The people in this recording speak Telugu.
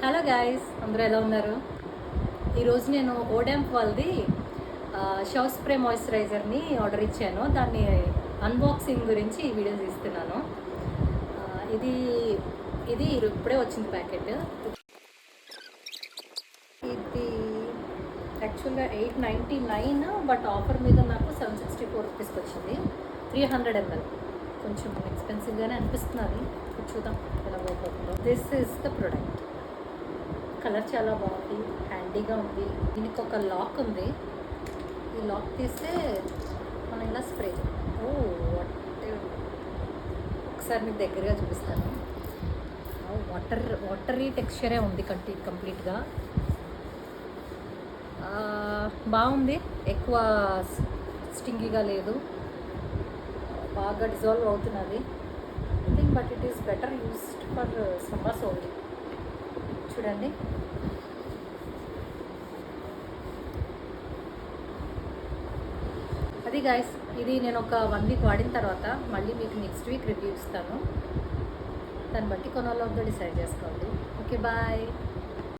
హలో గాయస్, అందరూ ఎలా ఉన్నారు? ఈరోజు నేను ఓడాంప్ వాళ్ళది షవ్ స్ప్రే మాయిశ్చరైజర్ని ఆర్డర్ ఇచ్చాను. దాన్ని అన్బాక్సింగ్ గురించి ఈ వీడియో తీస్తున్నాను. ఇది ఇది ఇప్పుడే వచ్చింది ప్యాకెట్. ఇది యాక్చువల్గా 899, బట్ ఆఫర్ మీద నాకు 764 రూపీస్కి వచ్చింది. 300 ml. కొంచెం ఎక్స్పెన్సివ్గానే అనిపిస్తున్నది. చూద్దాం ఎలా వర్క్ అవుతుందో. This is the product. Colour చాలా బాగుంది, హ్యాండీగా ఉంది. దీనికి ఒక లాక్ ఉంది. ఈ లాక్ తీస్తే మనం ఇలా స్ప్రే ఒకసారి మీకు దగ్గరగా చూపిస్తాను. వాటరీ టెక్స్చరే ఉంది కంప్లీట్గా. బాగుంది, ఎక్కువ స్టింగీగా లేదు, బాగా డిజాల్వ్ అవుతున్నది. I think but it is better used for summers only. చూడండి, అది గైస్. ఇది నేను ఒక 1 వీక్ వాడిన తర్వాత మళ్ళీ మీకు నెక్స్ట్ వీక్ రివ్యూ ఇస్తాను. దాన్ని బట్టి కొనాలో డిసైడ్ చేసుకోండి. Okay, bye.